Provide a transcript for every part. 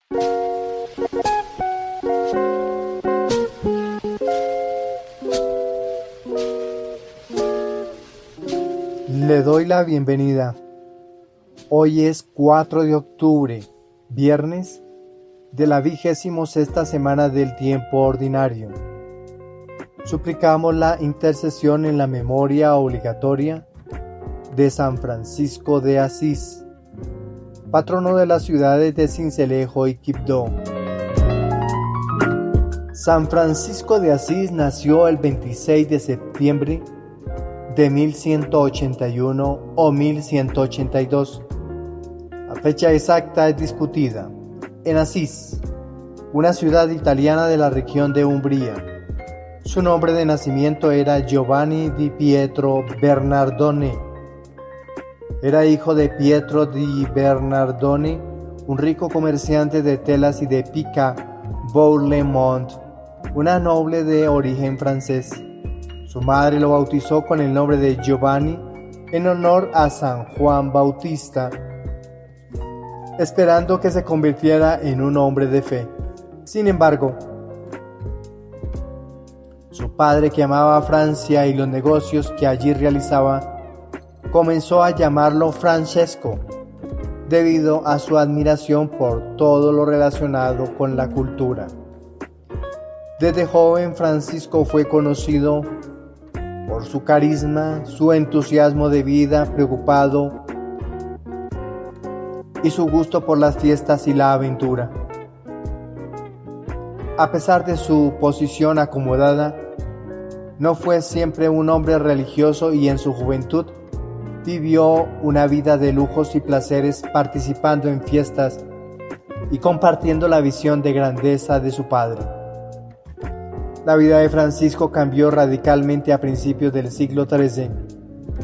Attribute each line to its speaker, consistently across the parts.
Speaker 1: Le doy la bienvenida. Hoy es 4 de octubre, viernes de la 26ª semana del tiempo ordinario. Suplicamos la intercesión en la memoria obligatoria de San Francisco de Asís, patrono de las ciudades de Sincelejo y Quibdó. San Francisco de Asís nació el 26 de septiembre de 1181 o 1182. La fecha exacta es discutida. En Asís, una ciudad italiana de la región de Umbría. Su nombre de nacimiento era Giovanni di Pietro Bernardone. Era hijo de Pietro di Bernardone, un rico comerciante de telas, y de Pica Bourlemont, una noble de origen francés. Su madre lo bautizó con el nombre de Giovanni en honor a San Juan Bautista, esperando que se convirtiera en un hombre de fe. Sin embargo, su padre, que amaba Francia y los negocios que allí realizaba, comenzó a llamarlo Francesco, debido a su admiración por todo lo relacionado con la cultura. Desde joven, Francisco fue conocido por su carisma, su entusiasmo de vida preocupado y su gusto por las fiestas y la aventura. A pesar de su posición acomodada, no fue siempre un hombre religioso, y en su juventud vivió una vida de lujos y placeres, participando en fiestas y compartiendo la visión de grandeza de su padre. La vida de Francisco cambió radicalmente a principios del siglo XIII,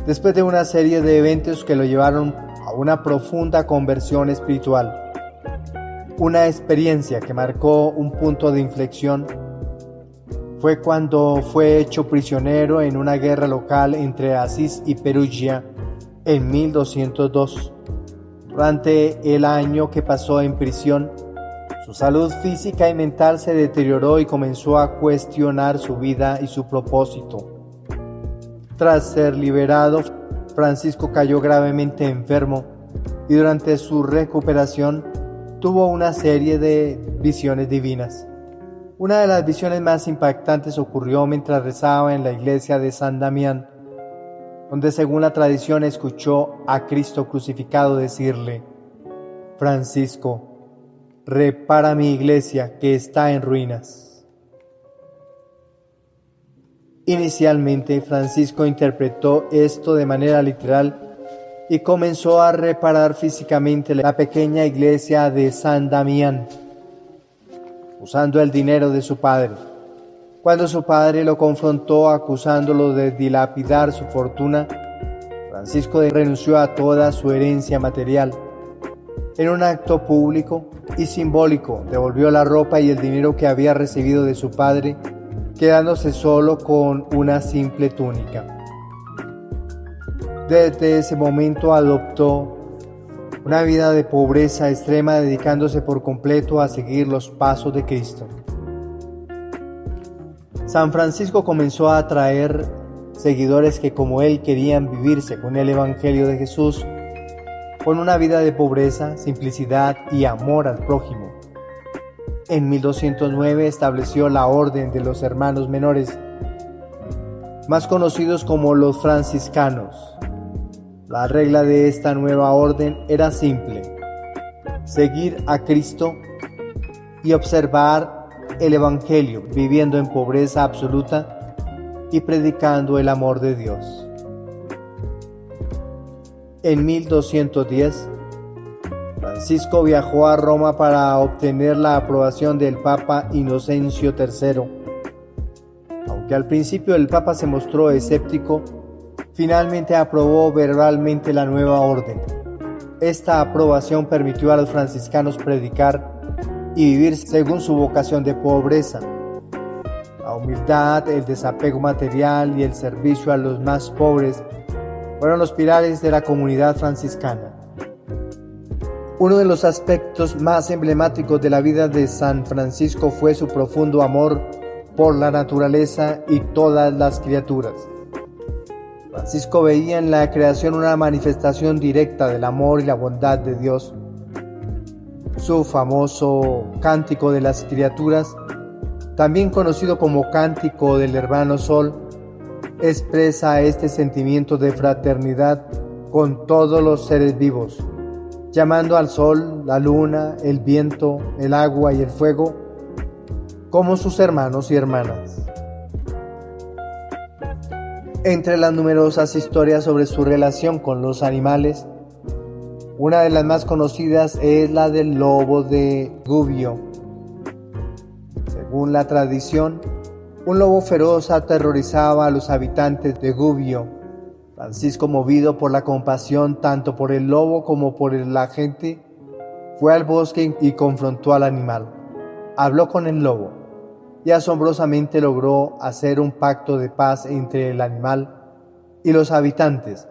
Speaker 1: después de una serie de eventos que lo llevaron a una profunda conversión espiritual. Una experiencia que marcó un punto de inflexión fue cuando fue hecho prisionero en una guerra local entre Asís y Perugia en 1202. Durante el año que pasó en prisión, su salud física y mental se deterioró y comenzó a cuestionar su vida y su propósito. Tras ser liberado, Francisco cayó gravemente enfermo y durante su recuperación tuvo una serie de visiones divinas. Una de las visiones más impactantes ocurrió mientras rezaba en la iglesia de San Damián, donde, según la tradición, escuchó a Cristo crucificado decirle: Francisco, repara mi iglesia que está en ruinas. Inicialmente, Francisco interpretó esto de manera literal y comenzó a reparar físicamente la pequeña iglesia de San Damián, usando el dinero de su padre. Cuando su padre lo confrontó acusándolo de dilapidar su fortuna, Francisco renunció a toda su herencia material. En un acto público y simbólico, devolvió la ropa y el dinero que había recibido de su padre, quedándose solo con una simple túnica. Desde ese momento adoptó una vida de pobreza extrema, dedicándose por completo a seguir los pasos de Cristo. San Francisco comenzó a atraer seguidores que, como él, querían vivir según el Evangelio de Jesús, con una vida de pobreza, simplicidad y amor al prójimo. En 1209 estableció la Orden de los Hermanos Menores, más conocidos como los franciscanos. La regla de esta nueva orden era simple: seguir a Cristo y observar el Evangelio, viviendo en pobreza absoluta y predicando el amor de Dios. En 1210, Francisco viajó a Roma para obtener la aprobación del Papa Inocencio III. Aunque al principio el Papa se mostró escéptico, finalmente aprobó verbalmente la nueva orden. Esta aprobación permitió a los franciscanos predicar y vivir según su vocación de pobreza. La humildad, el desapego material y el servicio a los más pobres fueron los pilares de la comunidad franciscana. Uno de los aspectos más emblemáticos de la vida de San Francisco fue su profundo amor por la naturaleza y todas las criaturas. Francisco veía en la creación una manifestación directa del amor y la bondad de Dios. Su famoso Cántico de las Criaturas, también conocido como Cántico del Hermano Sol, expresa este sentimiento de fraternidad con todos los seres vivos, llamando al sol, la luna, el viento, el agua y el fuego como sus hermanos y hermanas. Entre las numerosas historias sobre su relación con los animales, una de las más conocidas es la del lobo de Gubbio. Según la tradición, un lobo feroz aterrorizaba a los habitantes de Gubbio. Francisco, movido por la compasión tanto por el lobo como por la gente, fue al bosque y confrontó al animal. Habló con el lobo y asombrosamente logró hacer un pacto de paz entre el animal y los habitantes,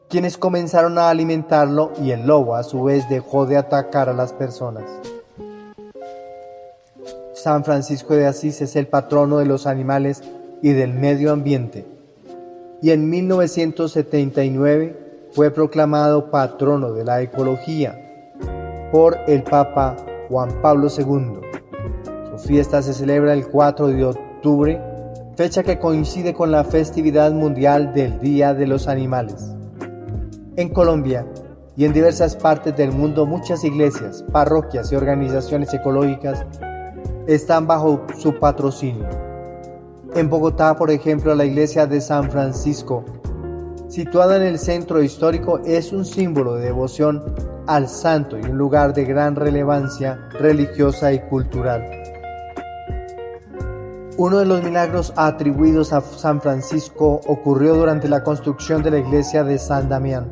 Speaker 1: quienes comenzaron a alimentarlo, y el lobo a su vez dejó de atacar a las personas. San Francisco de Asís es el patrono de los animales y del medio ambiente, y en 1979 fue proclamado patrono de la ecología por el Papa Juan Pablo II. Su fiesta se celebra el 4 de octubre, fecha que coincide con la festividad mundial del Día de los Animales. En Colombia y en diversas partes del mundo, muchas iglesias, parroquias y organizaciones ecológicas están bajo su patrocinio. En Bogotá, por ejemplo, la iglesia de San Francisco, situada en el centro histórico, es un símbolo de devoción al santo y un lugar de gran relevancia religiosa y cultural. Uno de los milagros atribuidos a San Francisco ocurrió durante la construcción de la iglesia de San Damián.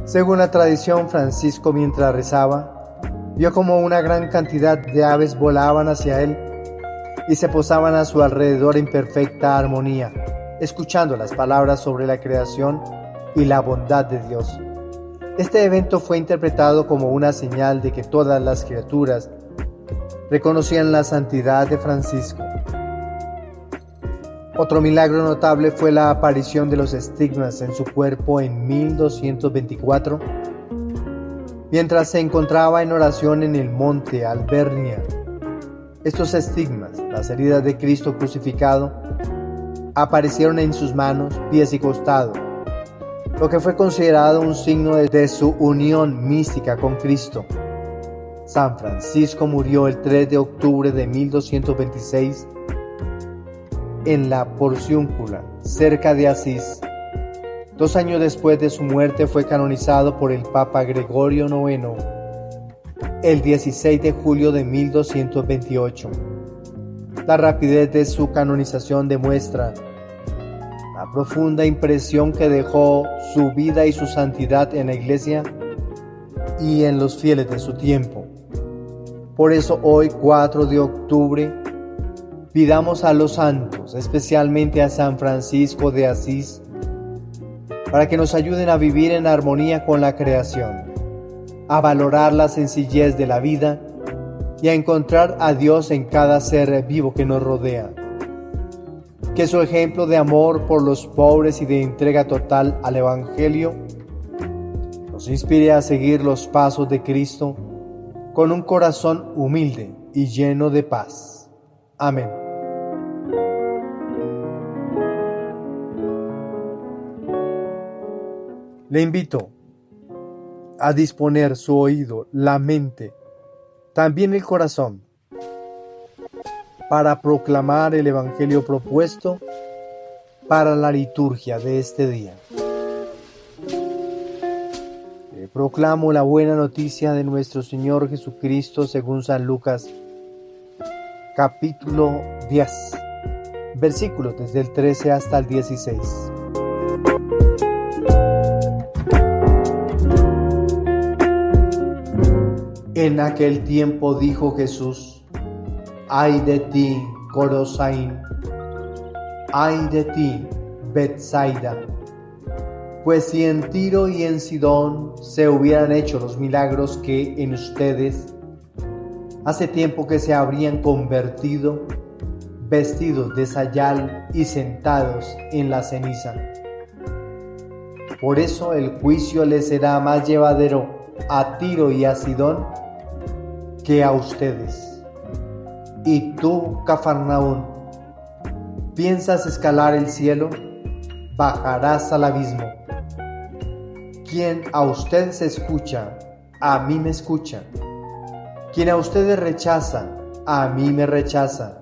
Speaker 1: Según la tradición, Francisco, mientras rezaba, vio como una gran cantidad de aves volaban hacia él y se posaban a su alrededor en perfecta armonía, escuchando las palabras sobre la creación y la bondad de Dios. Este evento fue interpretado como una señal de que todas las criaturas reconocían la santidad de Francisco. Otro milagro notable fue la aparición de los estigmas en su cuerpo en 1224, mientras se encontraba en oración en el monte Albernia. Estos estigmas, las heridas de Cristo crucificado, aparecieron en sus manos, pies y costado, lo que fue considerado un signo de su unión mística con Cristo. San Francisco murió el 3 de octubre de 1226 en la Porciúncula, cerca de Asís. 2 años después de su muerte fue canonizado por el Papa Gregorio IX el 16 de julio de 1228. La rapidez de su canonización demuestra la profunda impresión que dejó su vida y su santidad en la Iglesia y en los fieles de su tiempo. Por eso hoy, 4 de octubre, pidamos a los santos, especialmente a San Francisco de Asís, para que nos ayuden a vivir en armonía con la creación, a valorar la sencillez de la vida y a encontrar a Dios en cada ser vivo que nos rodea. Que su ejemplo de amor por los pobres y de entrega total al Evangelio nos inspire a seguir los pasos de Cristo con un corazón humilde y lleno de paz. Amén. Le invito a disponer su oído, la mente, también el corazón, para proclamar el Evangelio propuesto para la liturgia de este día. Proclamo la buena noticia de nuestro Señor Jesucristo según San Lucas, capítulo 10, versículos desde el 13 hasta el 16. En aquel tiempo dijo Jesús: ¡ay de ti, Corosaín! ¡ay de ti, Betsaida! Pues si en Tiro y en Sidón se hubieran hecho los milagros que en ustedes, hace tiempo que se habrían convertido, vestidos de sayal y sentados en la ceniza. Por eso el juicio les será más llevadero a Tiro y a Sidón que a ustedes. Y tú, Cafarnaún, ¿piensas escalar el cielo? Bajarás al abismo. Quien a ustedes escucha, a mí me escucha. Quien a ustedes rechaza, a mí me rechaza.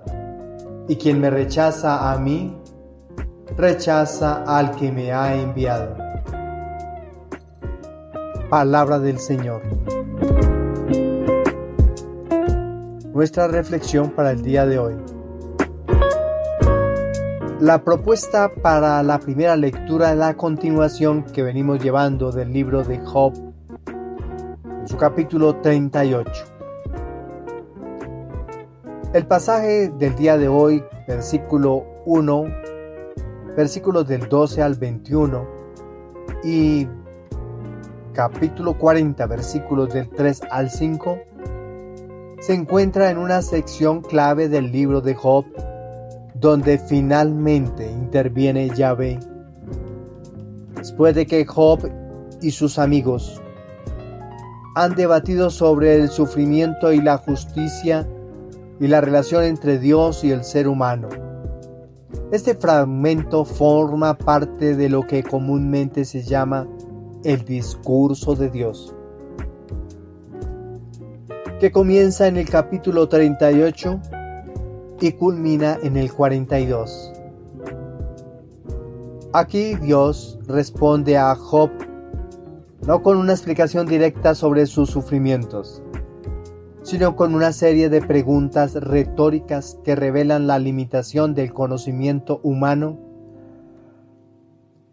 Speaker 1: Y quien me rechaza a mí, rechaza al que me ha enviado. Palabra del Señor. Nuestra reflexión para el día de hoy. La propuesta para la primera lectura es la continuación que venimos llevando del libro de Job, en su capítulo 38. El pasaje del día de hoy, versículo 1, versículos del 12 al 21 y capítulo 40, versículos del 3 al 5, se encuentra en una sección clave del libro de Job, donde finalmente interviene Yahvé. Después de que Job y sus amigos han debatido sobre el sufrimiento y la justicia y la relación entre Dios y el ser humano, este fragmento forma parte de lo que comúnmente se llama el discurso de Dios, que comienza en el capítulo 38 y culmina en el 42. Aquí Dios responde a Job no con una explicación directa sobre sus sufrimientos, sino con una serie de preguntas retóricas que revelan la limitación del conocimiento humano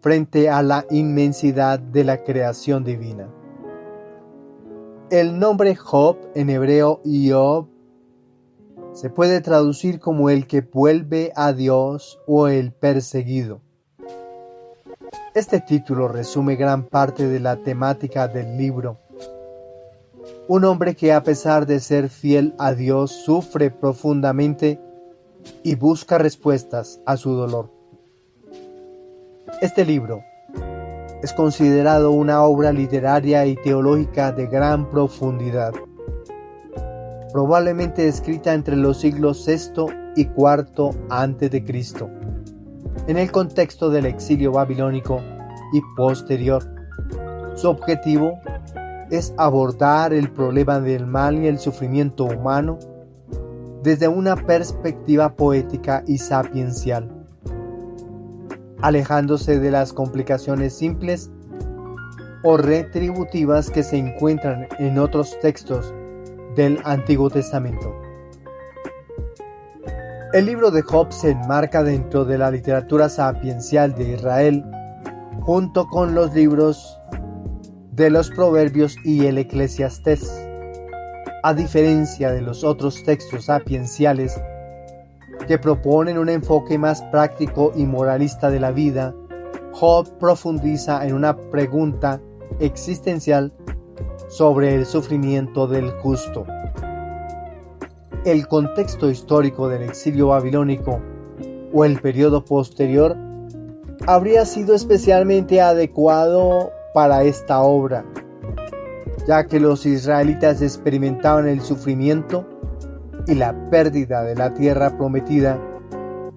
Speaker 1: frente a la inmensidad de la creación divina. El nombre Job, en hebreo Iob, se puede traducir como el que vuelve a Dios o el perseguido. Este título resume gran parte de la temática del libro. Un hombre que, a pesar de ser fiel a Dios, sufre profundamente y busca respuestas a su dolor. Este libro es considerado una obra literaria y teológica de gran profundidad, probablemente escrita entre los siglos VI y IV a.C., en el contexto del exilio babilónico y posterior. Su objetivo es abordar el problema del mal y el sufrimiento humano desde una perspectiva poética y sapiencial, alejándose de las complicaciones simples o retributivas que se encuentran en otros textos del Antiguo Testamento. El libro de Job se enmarca dentro de la literatura sapiencial de Israel, junto con los libros de los Proverbios y el Eclesiastés. A diferencia de los otros textos sapienciales que proponen un enfoque más práctico y moralista de la vida, Job profundiza en una pregunta existencial sobre el sufrimiento del justo. El contexto histórico del exilio babilónico o el periodo posterior habría sido especialmente adecuado para esta obra, ya que los israelitas experimentaban el sufrimiento y la pérdida de la tierra prometida,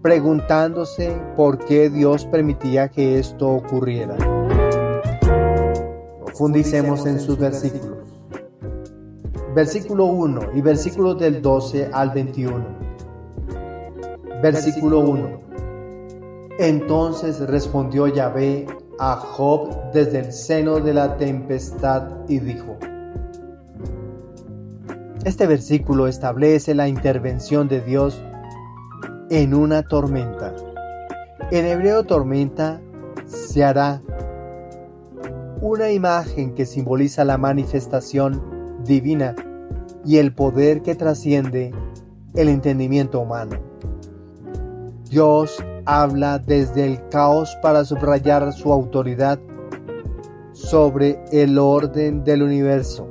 Speaker 1: preguntándose por qué Dios permitía que esto ocurriera. Profundicemos en sus versículos. Versículo 1 y versículos del 12 al 21. Versículo 1. Entonces respondió Yahvé a Job desde el seno de la tempestad y dijo. Este versículo establece la intervención de Dios en una tormenta. En hebreo, tormenta se hará una imagen que simboliza la manifestación divina y el poder que trasciende el entendimiento humano. Dios habla desde el caos para subrayar su autoridad sobre el orden del universo.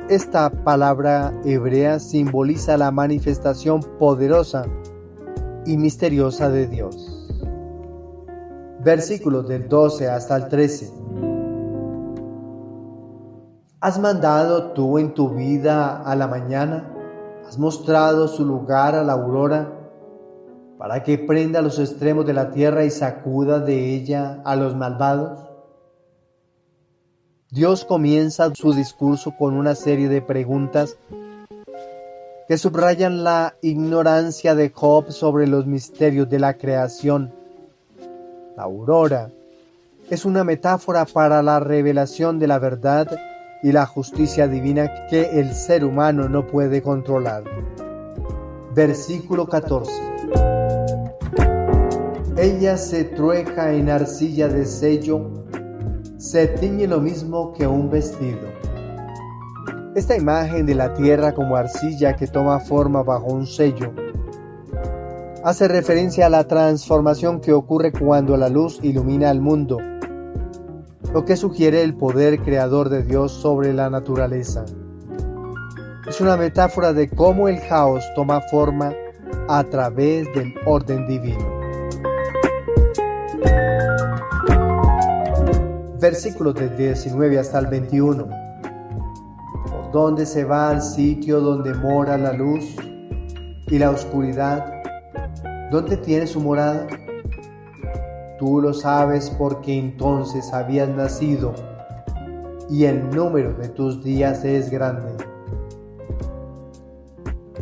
Speaker 1: Esta palabra hebrea simboliza la manifestación poderosa y misteriosa de Dios. Versículos del 12 hasta el 13. ¿Has mandado tú en tu vida a la mañana? ¿Has mostrado su lugar a la aurora, para que prenda los extremos de la tierra y sacuda de ella a los malvados? Dios comienza su discurso con una serie de preguntas que subrayan la ignorancia de Job sobre los misterios de la creación. La aurora es una metáfora para la revelación de la verdad y la justicia divina que el ser humano no puede controlar. Versículo 14. Ella se trueca en arcilla de sello, se tiñe lo mismo que un vestido. Esta imagen de la tierra como arcilla que toma forma bajo un sello hace referencia a la transformación que ocurre cuando la luz ilumina al mundo, lo que sugiere el poder creador de Dios sobre la naturaleza. Es una metáfora de cómo el caos toma forma a través del orden divino. Versículos del 19 hasta el 21. ¿Por dónde se va al sitio donde mora la luz y la oscuridad? ¿Dónde tiene su morada? Tú lo sabes porque entonces habías nacido y el número de tus días es grande.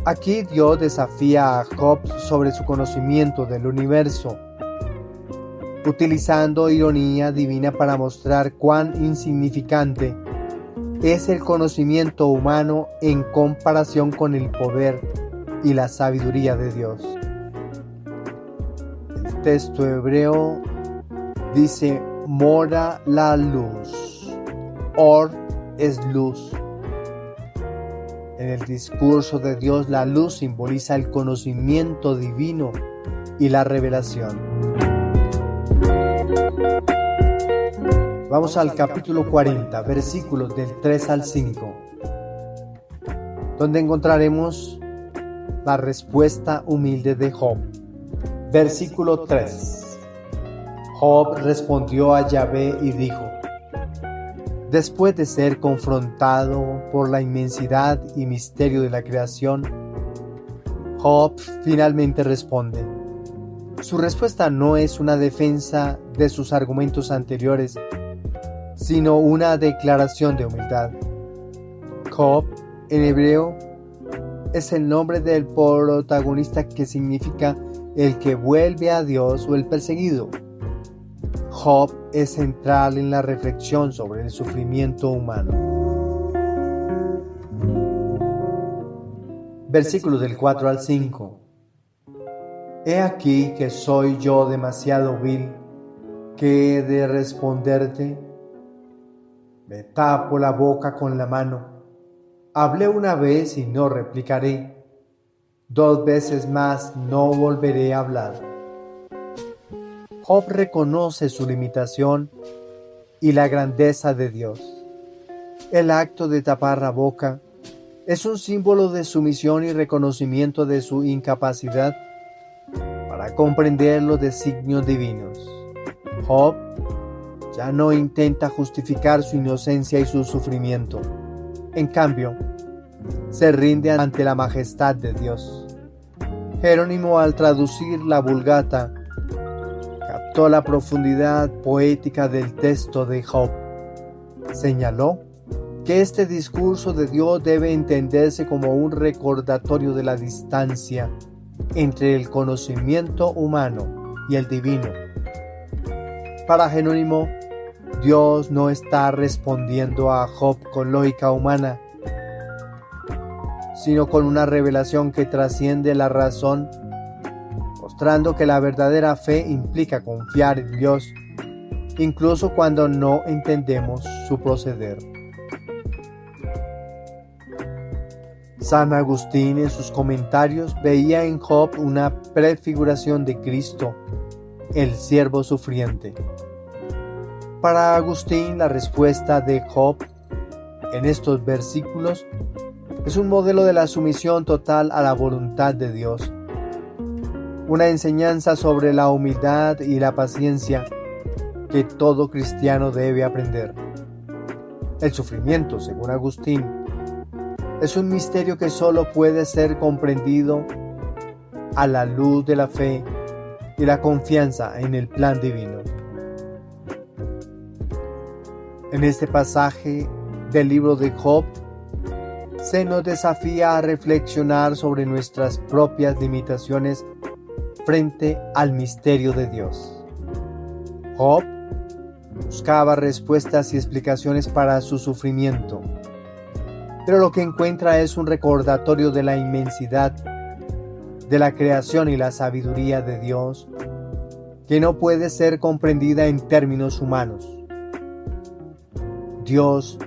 Speaker 1: Aquí Dios desafía a Job sobre su conocimiento del universo, utilizando ironía divina para mostrar cuán insignificante es el conocimiento humano en comparación con el poder y la sabiduría de Dios. El texto hebreo dice: mora la luz. Or es luz. En el discurso de Dios, la luz simboliza el conocimiento divino y la revelación. Vamos al capítulo 40, versículos del 3 al 5, donde encontraremos la respuesta humilde de Job. Versículo 3. Job respondió a Yahvé y dijo: después de ser confrontado por la inmensidad y misterio de la creación, Job finalmente responde. Su respuesta no es una defensa de sus argumentos anteriores, sino una declaración de humildad. Job, en hebreo, es el nombre del protagonista, que significa el que vuelve a Dios o el perseguido. Job es central en la reflexión sobre el sufrimiento humano. Versículos del 4 al 5. He aquí que soy yo demasiado vil, que he de responderte. Me tapo la boca con la mano. Hablé una vez y no replicaré. 2 veces más no volveré a hablar. Job reconoce su limitación y la grandeza de Dios. El acto de tapar la boca es un símbolo de sumisión y reconocimiento de su incapacidad para comprender los designios divinos. Job ya no intenta justificar su inocencia y su sufrimiento. En cambio, se rinde ante la majestad de Dios. Jerónimo, al traducir la Vulgata, captó la profundidad poética del texto de Job. Señaló que este discurso de Dios debe entenderse como un recordatorio de la distancia entre el conocimiento humano y el divino. Para Jerónimo, Dios no está respondiendo a Job con lógica humana, sino con una revelación que trasciende la razón, mostrando que la verdadera fe implica confiar en Dios, incluso cuando no entendemos su proceder. San Agustín, en sus comentarios, veía en Job una prefiguración de Cristo, el siervo sufriente. Para Agustín, la respuesta de Job en estos versículos es un modelo de la sumisión total a la voluntad de Dios, una enseñanza sobre la humildad y la paciencia que todo cristiano debe aprender. El sufrimiento, según Agustín, es un misterio que solo puede ser comprendido a la luz de la fe y la confianza en el plan divino. En este pasaje del libro de Job, se nos desafía a reflexionar sobre nuestras propias limitaciones frente al misterio de Dios. Job buscaba respuestas y explicaciones para su sufrimiento, pero lo que encuentra es un recordatorio de la inmensidad de la creación y la sabiduría de Dios, que no puede ser comprendida en términos humanos. Dios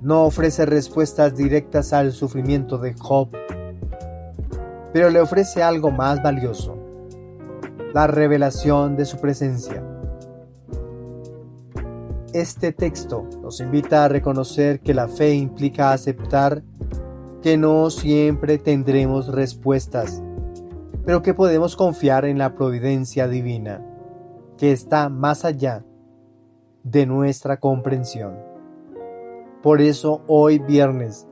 Speaker 1: no ofrece respuestas directas al sufrimiento de Job, pero le ofrece algo más valioso: la revelación de su presencia. Este texto nos invita a reconocer que la fe implica aceptar que no siempre tendremos respuestas, pero que podemos confiar en la providencia divina, que está más allá de nuestra comprensión. Por eso hoy, viernes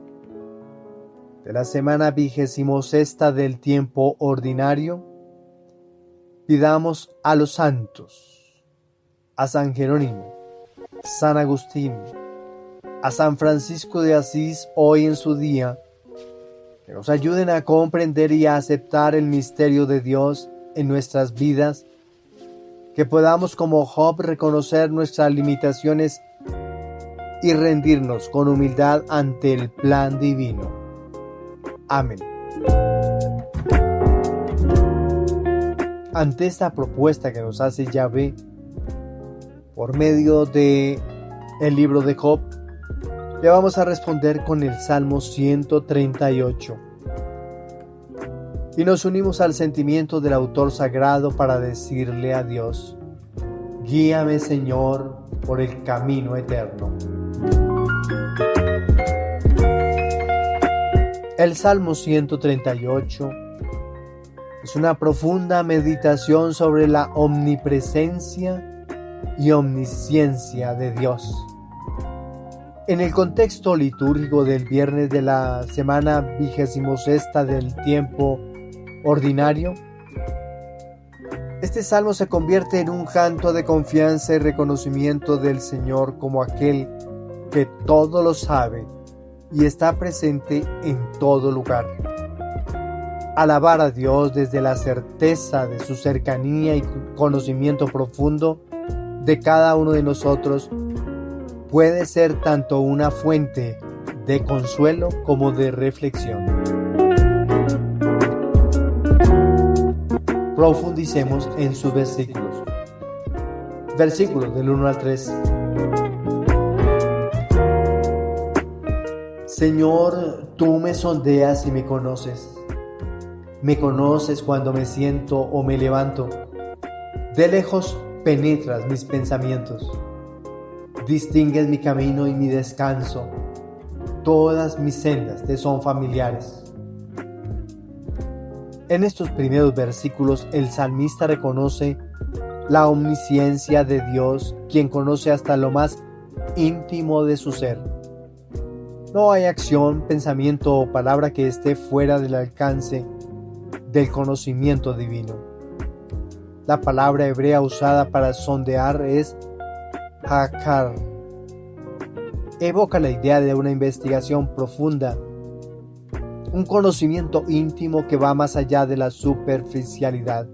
Speaker 1: de la semana 26ª del tiempo ordinario, pidamos a los santos, a San Jerónimo, San Agustín, a San Francisco de Asís hoy en su día, que nos ayuden a comprender y a aceptar el misterio de Dios en nuestras vidas, que podamos como Job reconocer nuestras limitaciones y rendirnos con humildad ante el plan divino. Amén. Ante esta propuesta que nos hace Yahvé por medio de el libro de Job, le vamos a responder con el Salmo 138. Y nos unimos al sentimiento del autor sagrado para decirle a Dios: guíame, Señor, por el camino eterno. El Salmo 138 es una profunda meditación sobre la omnipresencia y omnisciencia de Dios. En el contexto litúrgico del viernes de la semana 26ª del tiempo ordinario, este salmo se convierte en un canto de confianza y reconocimiento del Señor como aquel que todo lo sabe y está presente en todo lugar. Alabar a Dios desde la certeza de su cercanía y conocimiento profundo de cada uno de nosotros puede ser tanto una fuente de consuelo como de reflexión. Profundicemos en sus versículos. Versículos del 1 al 3. Señor, tú me sondeas y me conoces. Me conoces cuando me siento o me levanto. De lejos penetras mis pensamientos. Distingues mi camino y mi descanso. Todas mis sendas te son familiares. En estos primeros versículos, el salmista reconoce la omnisciencia de Dios, quien conoce hasta lo más íntimo de su ser. No hay acción, pensamiento o palabra que esté fuera del alcance del conocimiento divino. La palabra hebrea usada para sondear es hakar. Evoca la idea de una investigación profunda, un conocimiento íntimo que va más allá de la superficialidad.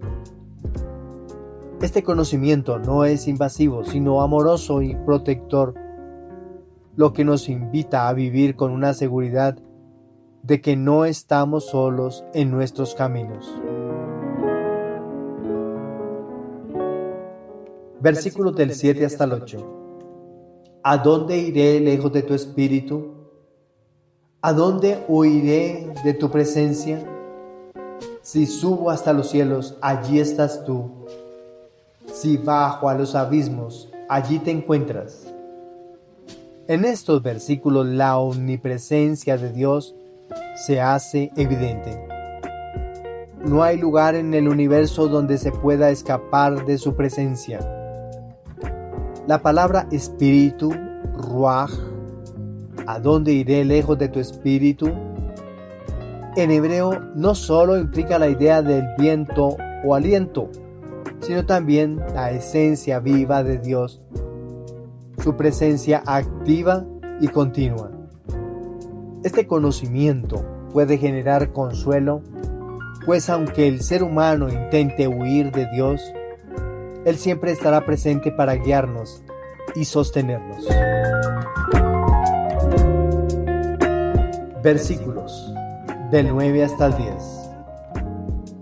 Speaker 1: Este conocimiento no es invasivo, sino amoroso y protector, lo que nos invita a vivir con una seguridad de que no estamos solos en nuestros caminos. Versículos del 7 hasta el 8. ¿A dónde iré lejos de tu espíritu? ¿A dónde huiré de tu presencia? Si subo hasta los cielos, allí estás tú. Si bajo a los abismos, allí te encuentras. En estos versículos la omnipresencia de Dios se hace evidente. No hay lugar en el universo donde se pueda escapar de su presencia. La palabra espíritu, ruaj, ¿a dónde iré lejos de tu espíritu?, en hebreo no solo implica la idea del viento o aliento, sino también la esencia viva de Dios, su presencia activa y continua. Este conocimiento puede generar consuelo, pues aunque el ser humano intente huir de Dios, Él siempre estará presente para guiarnos y sostenernos. Versículos del 9 hasta el 10.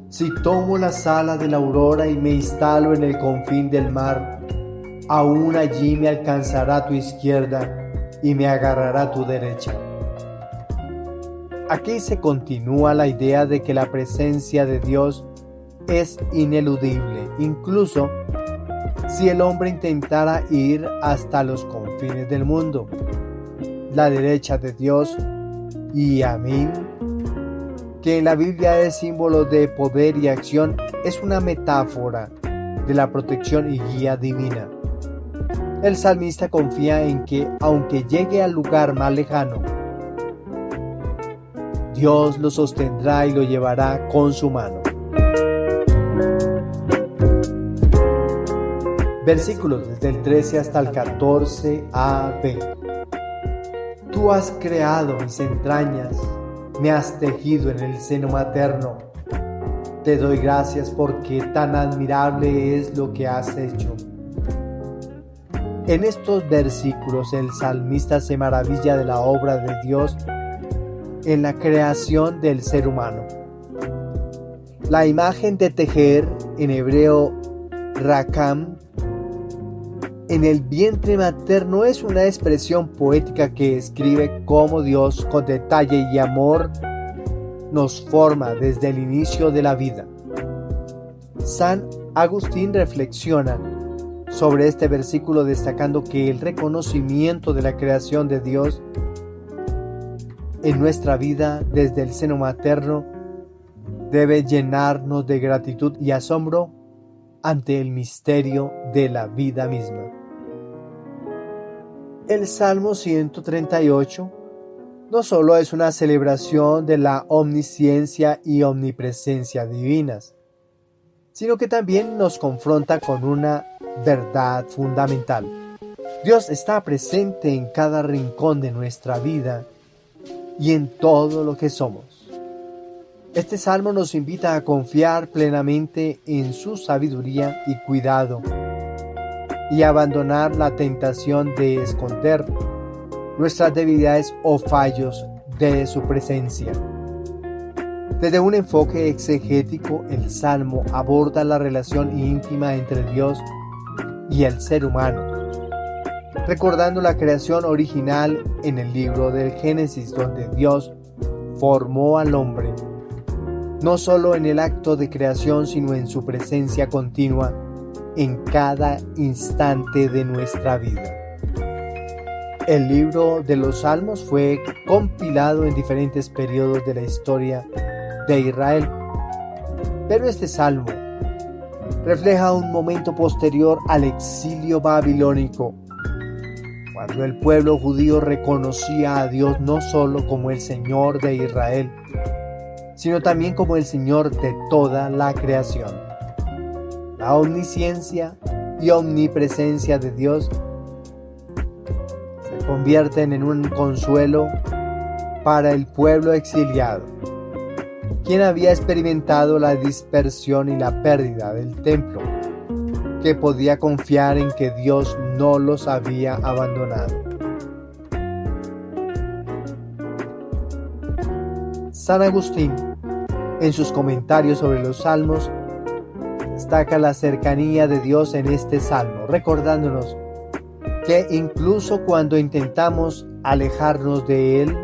Speaker 1: Si tomo las alas de la aurora y me instalo en el confín del mar, aún allí me alcanzará tu izquierda y me agarrará tu derecha. Aquí se continúa la idea de que la presencia de Dios es ineludible, incluso si el hombre intentara ir hasta los confines del mundo. La derecha de Dios, y amén, que en la Biblia es símbolo de poder y acción, es una metáfora de la protección y guía divina. El salmista confía en que, aunque llegue al lugar más lejano, Dios lo sostendrá y lo llevará con su mano. Versículos desde el 13 hasta el 14a-b. Tú has creado mis entrañas, me has tejido en el seno materno. Te doy gracias porque tan admirable es lo que has hecho. En estos versículos el salmista se maravilla de la obra de Dios en la creación del ser humano. La imagen de tejer, en hebreo rakam, en el vientre materno es una expresión poética que describe cómo Dios, con detalle y amor, nos forma desde el inicio de la vida. San Agustín reflexiona sobre este versículo destacando que el reconocimiento de la creación de Dios en nuestra vida desde el seno materno debe llenarnos de gratitud y asombro ante el misterio de la vida misma. El Salmo 138 no solo es una celebración de la omnisciencia y omnipresencia divinas, sino que también nos confronta con una verdad fundamental. Dios está presente en cada rincón de nuestra vida y en todo lo que somos. Este salmo nos invita a confiar plenamente en su sabiduría y cuidado y abandonar la tentación de esconder nuestras debilidades o fallos de su presencia. Desde un enfoque exegético, el salmo aborda la relación íntima entre Dios y el ser humano, recordando la creación original en el libro del Génesis, donde Dios formó al hombre, no solo en el acto de creación, sino en su presencia continua en cada instante de nuestra vida. El libro de los Salmos fue compilado en diferentes periodos de la historia de Israel, pero este salmo refleja un momento posterior al exilio babilónico, cuando el pueblo judío reconocía a Dios no solo como el Señor de Israel, sino también como el Señor de toda la creación. La omnisciencia y omnipresencia de Dios se convierten en un consuelo para el pueblo exiliado, quien había experimentado la dispersión y la pérdida del templo, que podía confiar en que Dios no los había abandonado. San Agustín, en sus comentarios sobre los salmos, destaca la cercanía de Dios en este salmo, recordándonos que incluso cuando intentamos alejarnos de Él,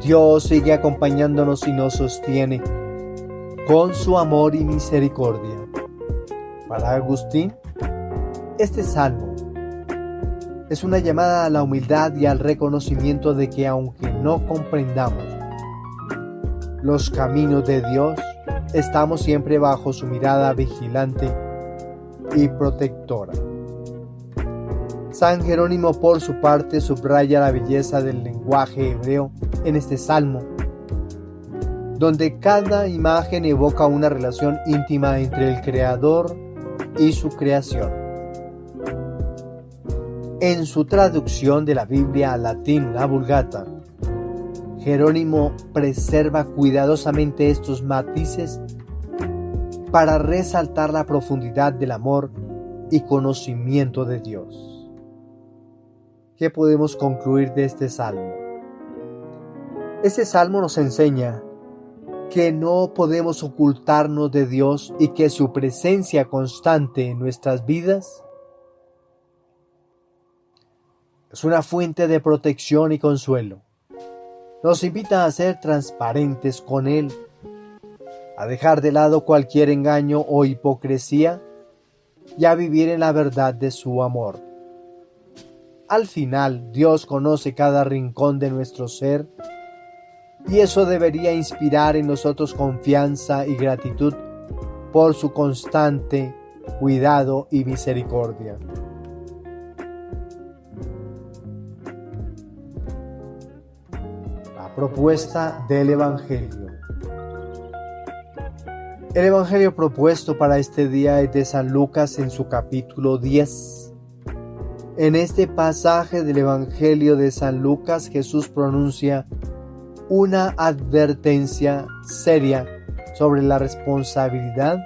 Speaker 1: Dios sigue acompañándonos y nos sostiene con su amor y misericordia. Para Agustín, Este salmo es una llamada a la humildad y al reconocimiento de que aunque no comprendamos los caminos de Dios, estamos siempre bajo su mirada vigilante y protectora. San Jerónimo, por su parte, subraya la belleza del lenguaje hebreo en este salmo, donde cada imagen evoca una relación íntima entre el Creador y su creación. En su traducción de la Biblia al latín, la Vulgata, Jerónimo preserva cuidadosamente estos matices para resaltar la profundidad del amor y conocimiento de Dios. ¿Qué podemos concluir de este salmo? Este salmo nos enseña que no podemos ocultarnos de Dios y que su presencia constante en nuestras vidas es una fuente de protección y consuelo. Nos invita a ser transparentes con Él, a dejar de lado cualquier engaño o hipocresía y a vivir en la verdad de su amor. Al final, Dios conoce cada rincón de nuestro ser y eso debería inspirar en nosotros confianza y gratitud por su constante cuidado y misericordia. La propuesta del Evangelio. El Evangelio propuesto para este día es de San Lucas en su capítulo 10. En este pasaje del Evangelio de San Lucas, Jesús pronuncia una advertencia seria sobre la responsabilidad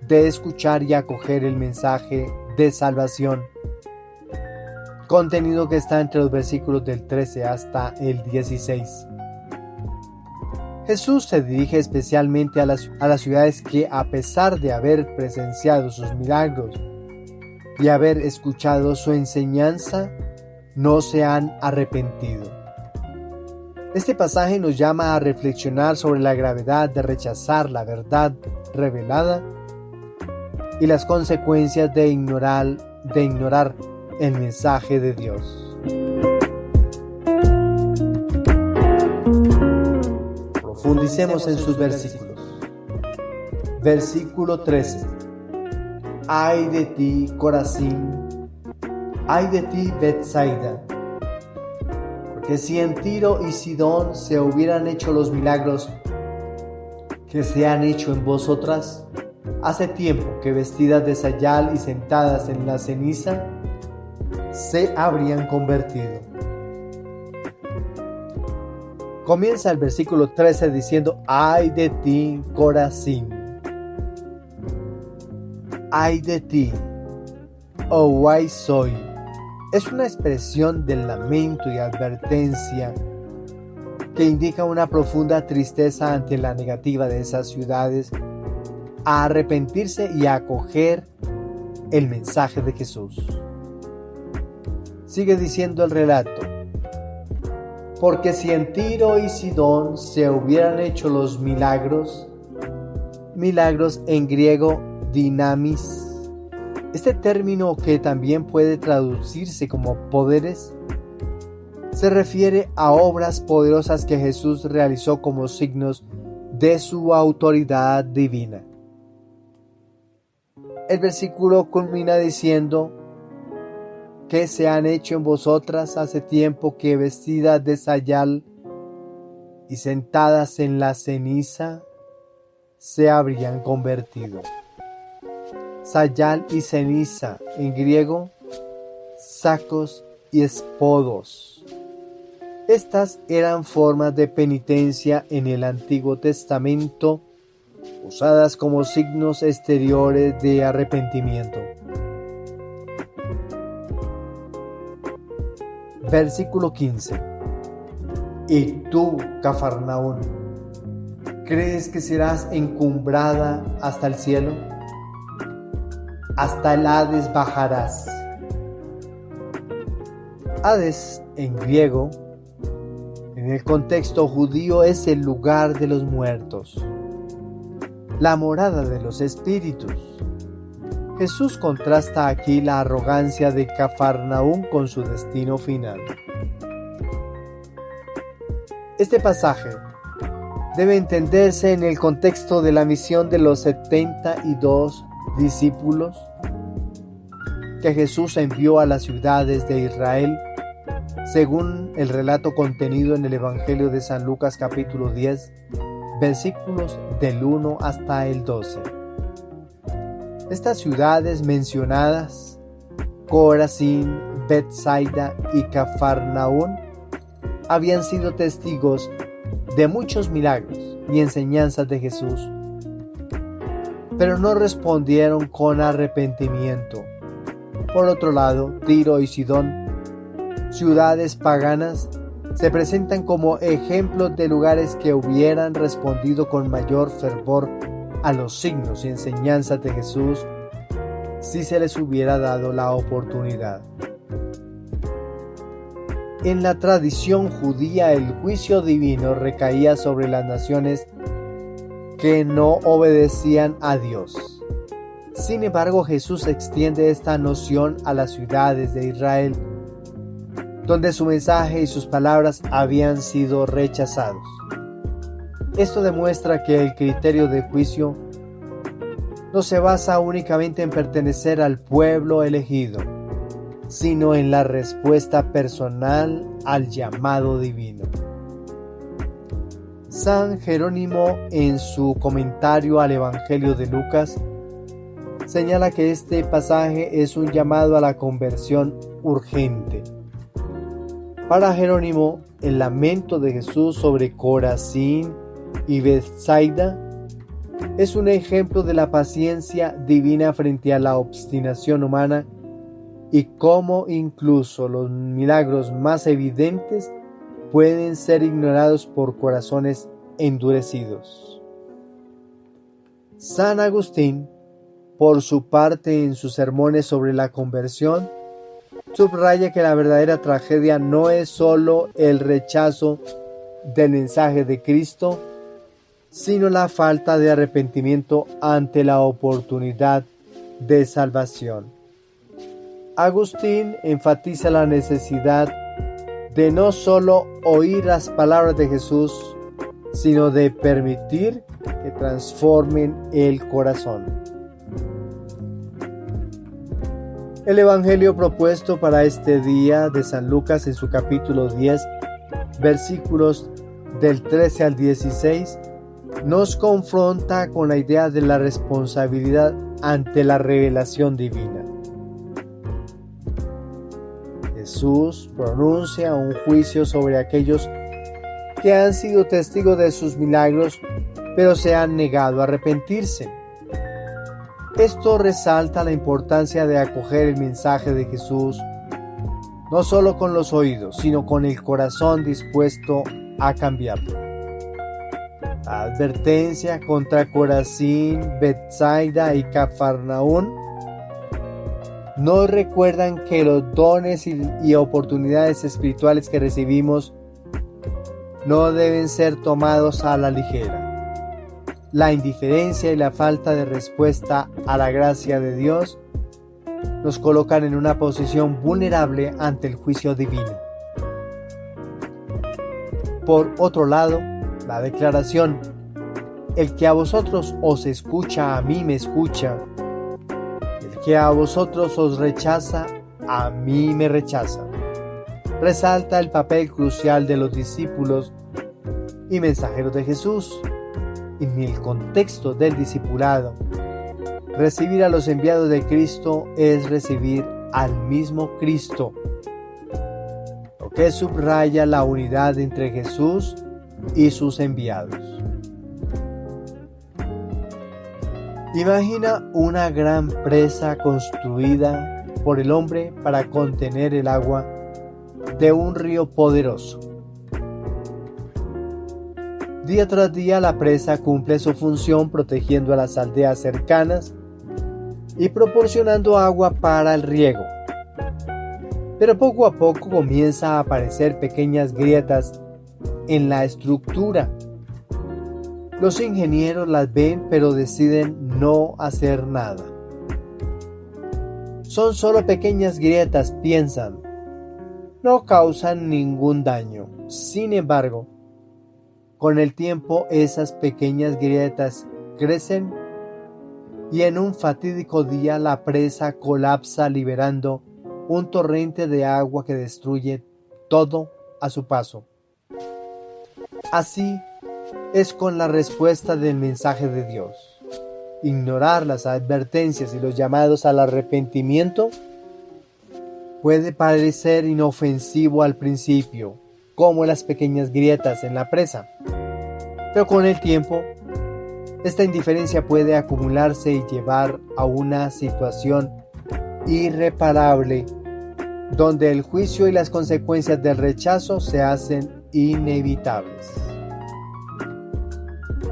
Speaker 1: de escuchar y acoger el mensaje de salvación, contenido que está entre los versículos del 13 hasta el 16. Jesús se dirige especialmente a las ciudades que, a pesar de haber presenciado sus milagros y haber escuchado su enseñanza, no se han arrepentido. Este pasaje nos llama a reflexionar sobre la gravedad de rechazar la verdad revelada y las consecuencias de ignorar el mensaje de Dios. Profundicemos en sus versículos. Versículo 13. Ay de ti, Corazín, ay de ti, Betsaida, porque si en Tiro y Sidón se hubieran hecho los milagros que se han hecho en vosotras, hace tiempo que vestidas de sayal y sentadas en la ceniza, se habrían convertido. Comienza el versículo 13 diciendo, ay de ti, Corazín. Ay de ti, oh guay soy. Es una expresión de lamento y advertencia que indica una profunda tristeza ante la negativa de esas ciudades a arrepentirse y a acoger el mensaje de Jesús. Sigue diciendo el relato, porque si en Tiro y Sidón se hubieran hecho los milagros en griego dinamis, este término que también puede traducirse como poderes, se refiere a obras poderosas que Jesús realizó como signos de su autoridad divina. El versículo culmina diciendo que se han hecho en vosotras hace tiempo que vestidas de sayal y sentadas en la ceniza se habrían convertido. Sayal y ceniza, en griego, sacos y espodos. Estas eran formas de penitencia en el Antiguo Testamento, usadas como signos exteriores de arrepentimiento. Versículo 15. Y tú, Cafarnaún, ¿crees que serás encumbrada hasta el cielo? Hasta el Hades bajarás. Hades, en griego, en el contexto judío es el lugar de los muertos, la morada de los espíritus. Jesús contrasta aquí la arrogancia de Cafarnaúm con su destino final. Este pasaje debe entenderse en el contexto de la misión de los 72 discípulos que Jesús envió a las ciudades de Israel, según el relato contenido en el Evangelio de San Lucas capítulo 10, versículos del 1 hasta el 12. Estas ciudades mencionadas, Corazín, Betsaida y Cafarnaúm, habían sido testigos de muchos milagros y enseñanzas de Jesús, pero no respondieron con arrepentimiento. Por otro lado, Tiro y Sidón, ciudades paganas, se presentan como ejemplos de lugares que hubieran respondido con mayor fervor a los signos y enseñanzas de Jesús si se les hubiera dado la oportunidad. En la tradición judía, el juicio divino recaía sobre las naciones que no obedecían a Dios. Sin embargo, Jesús extiende esta noción a las ciudades de Israel, donde su mensaje y sus palabras habían sido rechazados. Esto demuestra que el criterio de juicio no se basa únicamente en pertenecer al pueblo elegido, sino en la respuesta personal al llamado divino. San Jerónimo, en su comentario al Evangelio de Lucas, señala que este pasaje es un llamado a la conversión urgente. Para Jerónimo, el lamento de Jesús sobre Corazín y Betsaida es un ejemplo de la paciencia divina frente a la obstinación humana y cómo incluso los milagros más evidentes pueden ser ignorados por corazones endurecidos. San Agustín, por su parte, en sus sermones sobre la conversión, subraya que la verdadera tragedia no es solo el rechazo del mensaje de Cristo, sino la falta de arrepentimiento ante la oportunidad de salvación. Agustín enfatiza la necesidad de no solo oír las palabras de Jesús, sino de permitir que transformen el corazón. El Evangelio propuesto para este día de San Lucas, en su capítulo 10, versículos del 13 al 16, nos confronta con la idea de la responsabilidad ante la revelación divina. Jesús pronuncia un juicio sobre aquellos que han sido testigos de sus milagros, pero se han negado a arrepentirse. Esto resalta la importancia de acoger el mensaje de Jesús, no solo con los oídos, sino con el corazón dispuesto a cambiarlo. La advertencia contra Corazín, Betsaida y Cafarnaúm nos recuerdan que los dones y oportunidades espirituales que recibimos no deben ser tomados a la ligera. La indiferencia y la falta de respuesta a la gracia de Dios nos colocan en una posición vulnerable ante el juicio divino. Por otro lado, la declaración, el que a vosotros os escucha, a mí me escucha. El que a vosotros os rechaza, a mí me rechaza. Resalta el papel crucial de los discípulos y mensajeros de Jesús. En el contexto del discipulado, recibir a los enviados de Cristo es recibir al mismo Cristo, lo que subraya la unidad entre Jesús y sus enviados. Imagina una gran presa construida por el hombre para contener el agua de un río poderoso. Día tras día la presa cumple su función protegiendo a las aldeas cercanas y proporcionando agua para el riego. Pero poco a poco comienza a aparecer pequeñas grietas en la estructura. Los ingenieros las ven pero deciden no hacer nada. Son solo pequeñas grietas, piensan. No causan ningún daño. Sin embargo, con el tiempo esas pequeñas grietas crecen y en un fatídico día la presa colapsa liberando un torrente de agua que destruye todo a su paso. Así es con la respuesta del mensaje de Dios. Ignorar las advertencias y los llamados al arrepentimiento puede parecer inofensivo al principio, como las pequeñas grietas en la presa. Pero con el tiempo, esta indiferencia puede acumularse y llevar a una situación irreparable, donde el juicio y las consecuencias del rechazo se hacen inevitables.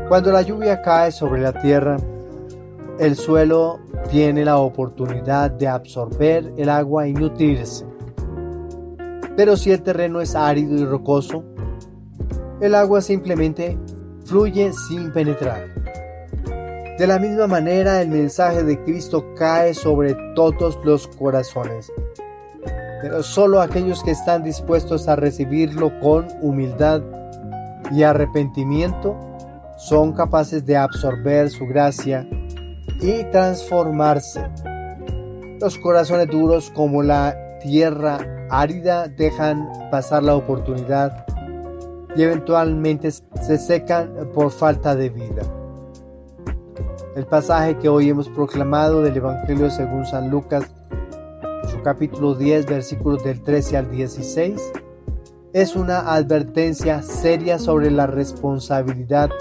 Speaker 1: Cuando la lluvia cae sobre la tierra, el suelo tiene la oportunidad de absorber el agua y nutrirse. Pero si el terreno es árido y rocoso, el agua simplemente fluye sin penetrar. De la misma manera, el mensaje de Cristo cae sobre todos los corazones, pero solo aquellos que están dispuestos a recibirlo con humildad y arrepentimiento son capaces de absorber su gracia y transformarse. Los corazones duros, como la tierra árida, dejan pasar la oportunidad y eventualmente se secan por falta de vida. El pasaje que hoy hemos proclamado del Evangelio según San Lucas, su capítulo 10, versículos del 13 al 16, es una advertencia seria sobre la responsabilidad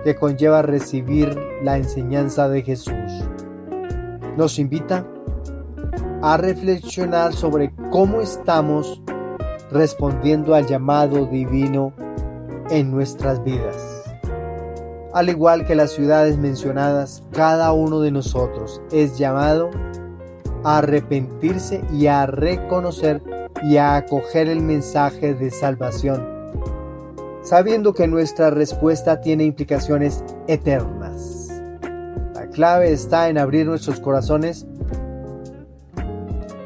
Speaker 1: que conlleva recibir la enseñanza de Jesús. Nos invita a reflexionar sobre cómo estamos respondiendo al llamado divino en nuestras vidas. Al igual que las ciudades mencionadas, cada uno de nosotros es llamado a arrepentirse y a reconocer y a acoger el mensaje de salvación, sabiendo que nuestra respuesta tiene implicaciones eternas. La clave está en abrir nuestros corazones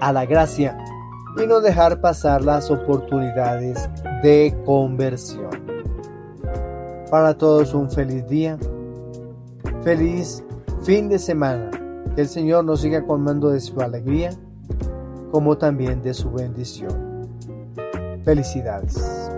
Speaker 1: a la gracia y no dejar pasar las oportunidades de conversión. Para todos un feliz día, feliz fin de semana. Que el Señor nos siga colmando de su alegría, como también de su bendición. Felicidades.